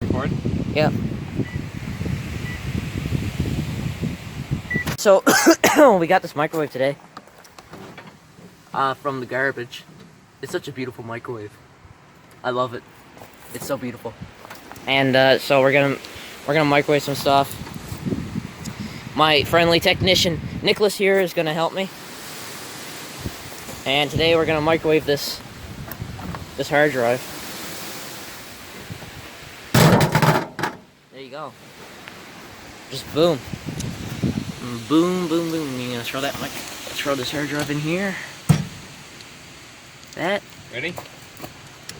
Record? Yep. So, we got this microwave today. From the garbage. It's such a beautiful microwave. I love it. It's so beautiful. And, so we're gonna microwave some stuff. My friendly technician, Nicholas here, is gonna help me. And today we're gonna microwave this hard drive. There you go. Just boom. Boom, boom, boom. You're gonna throw that throw this hard drive in here. That. Ready?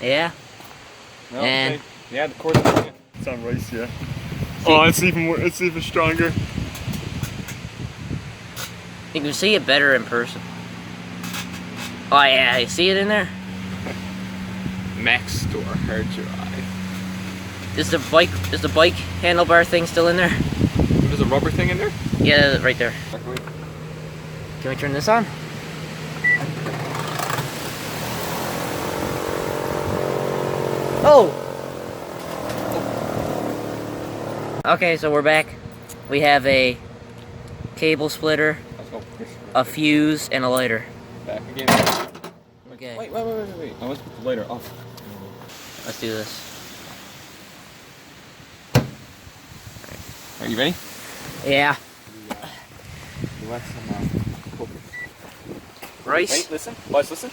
Yeah. No, And okay. Yeah, the cord's on it. It's on rice, yeah. See? Oh, it's even stronger. You can see it better in person. Oh yeah, you see it in there? Max Store hard drive. Is the bike handlebar thing still in there? There's a rubber thing in there? Yeah, right there. Can we turn this on? Oh! Okay, so we're back. We have a cable splitter, Let's go. a fuse, and a lighter. Back again. Okay. Wait. I was put the lighter off. Let's do this. Are you ready? Yeah. You want some focus. Rice? Wait, listen. Buzz, listen.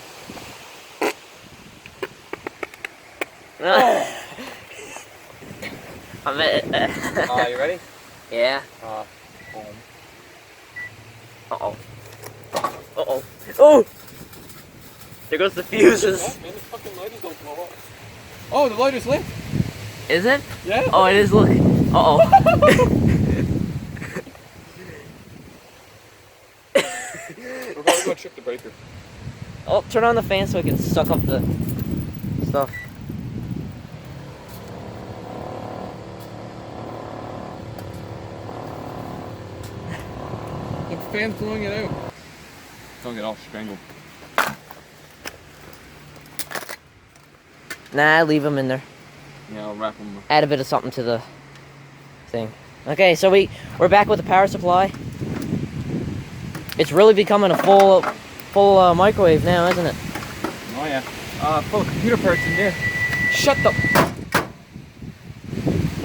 I'm it. You ready? Yeah. Boom. Uh-oh. Uh-oh. Oh! There goes the fuses. Oh, man, the fucking lighters don't blow up. Oh, the lighter's lit. Is it? Yeah. Oh, it is, look. Uh-oh. We're probably going to trip the breaker. Oh, turn on the fan so it can suck up the stuff. The fan's blowing it out. Don't get all strangled. Nah, leave them in there. Yeah, I'll wrap them. Add a bit of something to the thing. Okay, so we're back with the power supply. It's really becoming a full microwave now, isn't it? Oh yeah. Full of computer parts in there. Shut the.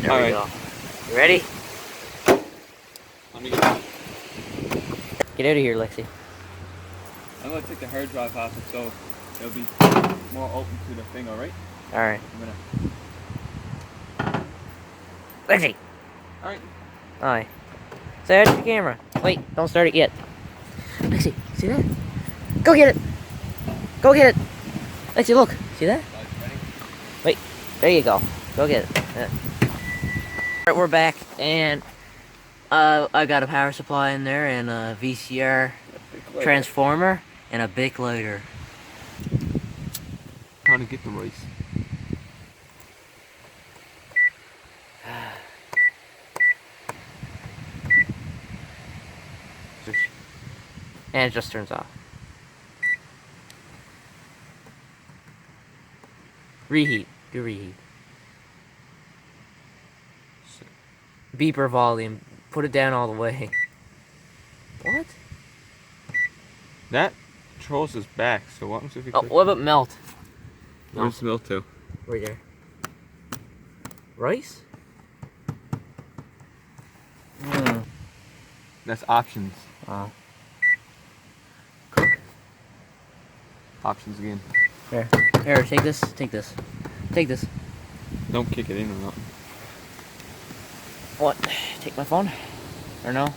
There All we right. go. You ready? Let me get. Get out of here, Lexi. I'm gonna take the hard drive off it so it'll be more open to the thing. All right. All right. I'm gonna. Lexi. All right. Aye. Say hi to the camera. Wait, don't start it yet. Lexi, see that? Go get it. Go get it. Lexi, look. See that? Ready? Wait. There you go. Go get it. Yeah. Alright, we're back, and I got a power supply in there, and a VCR transformer, and a Bic lighter. Trying to get the rice. And it just turns off. Reheat. Do reheat. Beeper volume. Put it down all the way. What? That controls his back. So what happens if you? Oh, what about melt? Where's the milk to? Right there. Rice? That's options. Oh. Options again. Here. Here, take this. Take this. Take this. Don't kick it in or nothing. What? Take my phone? Or no?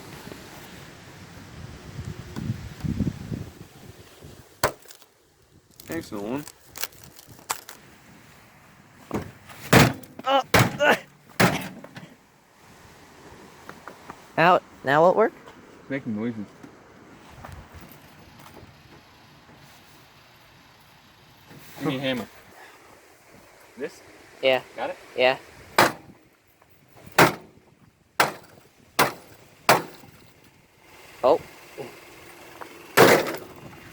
Thanks, Nolan. Now it work? It's making noises. Give me a hammer. This? Yeah. Got it? Yeah. Oh.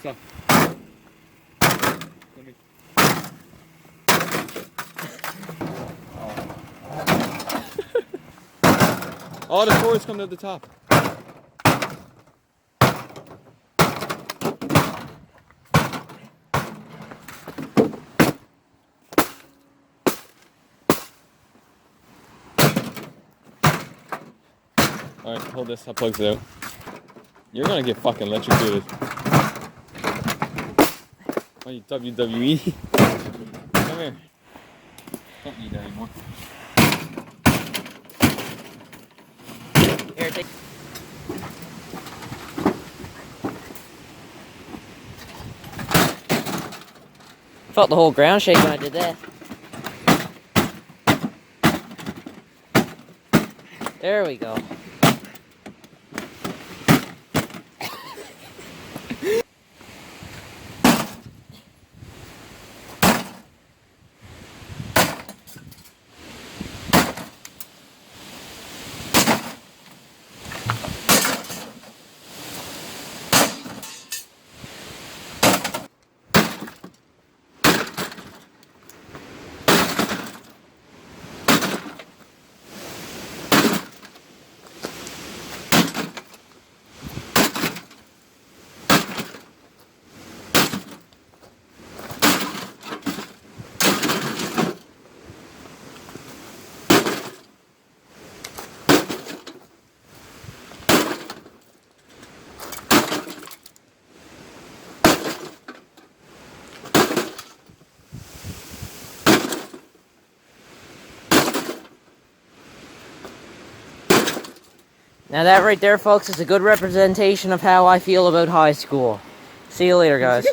So. Let me. Oh. All the tourists come to the top. Alright, hold this, I'll plug it out. You're gonna get fucking electrocuted. What are you, WWE? Come here. Don't need that anymore. Here, take. Felt the whole ground shake when I did that. There we go. Now that right there, folks, is a good representation of how I feel about high school. See you later, guys.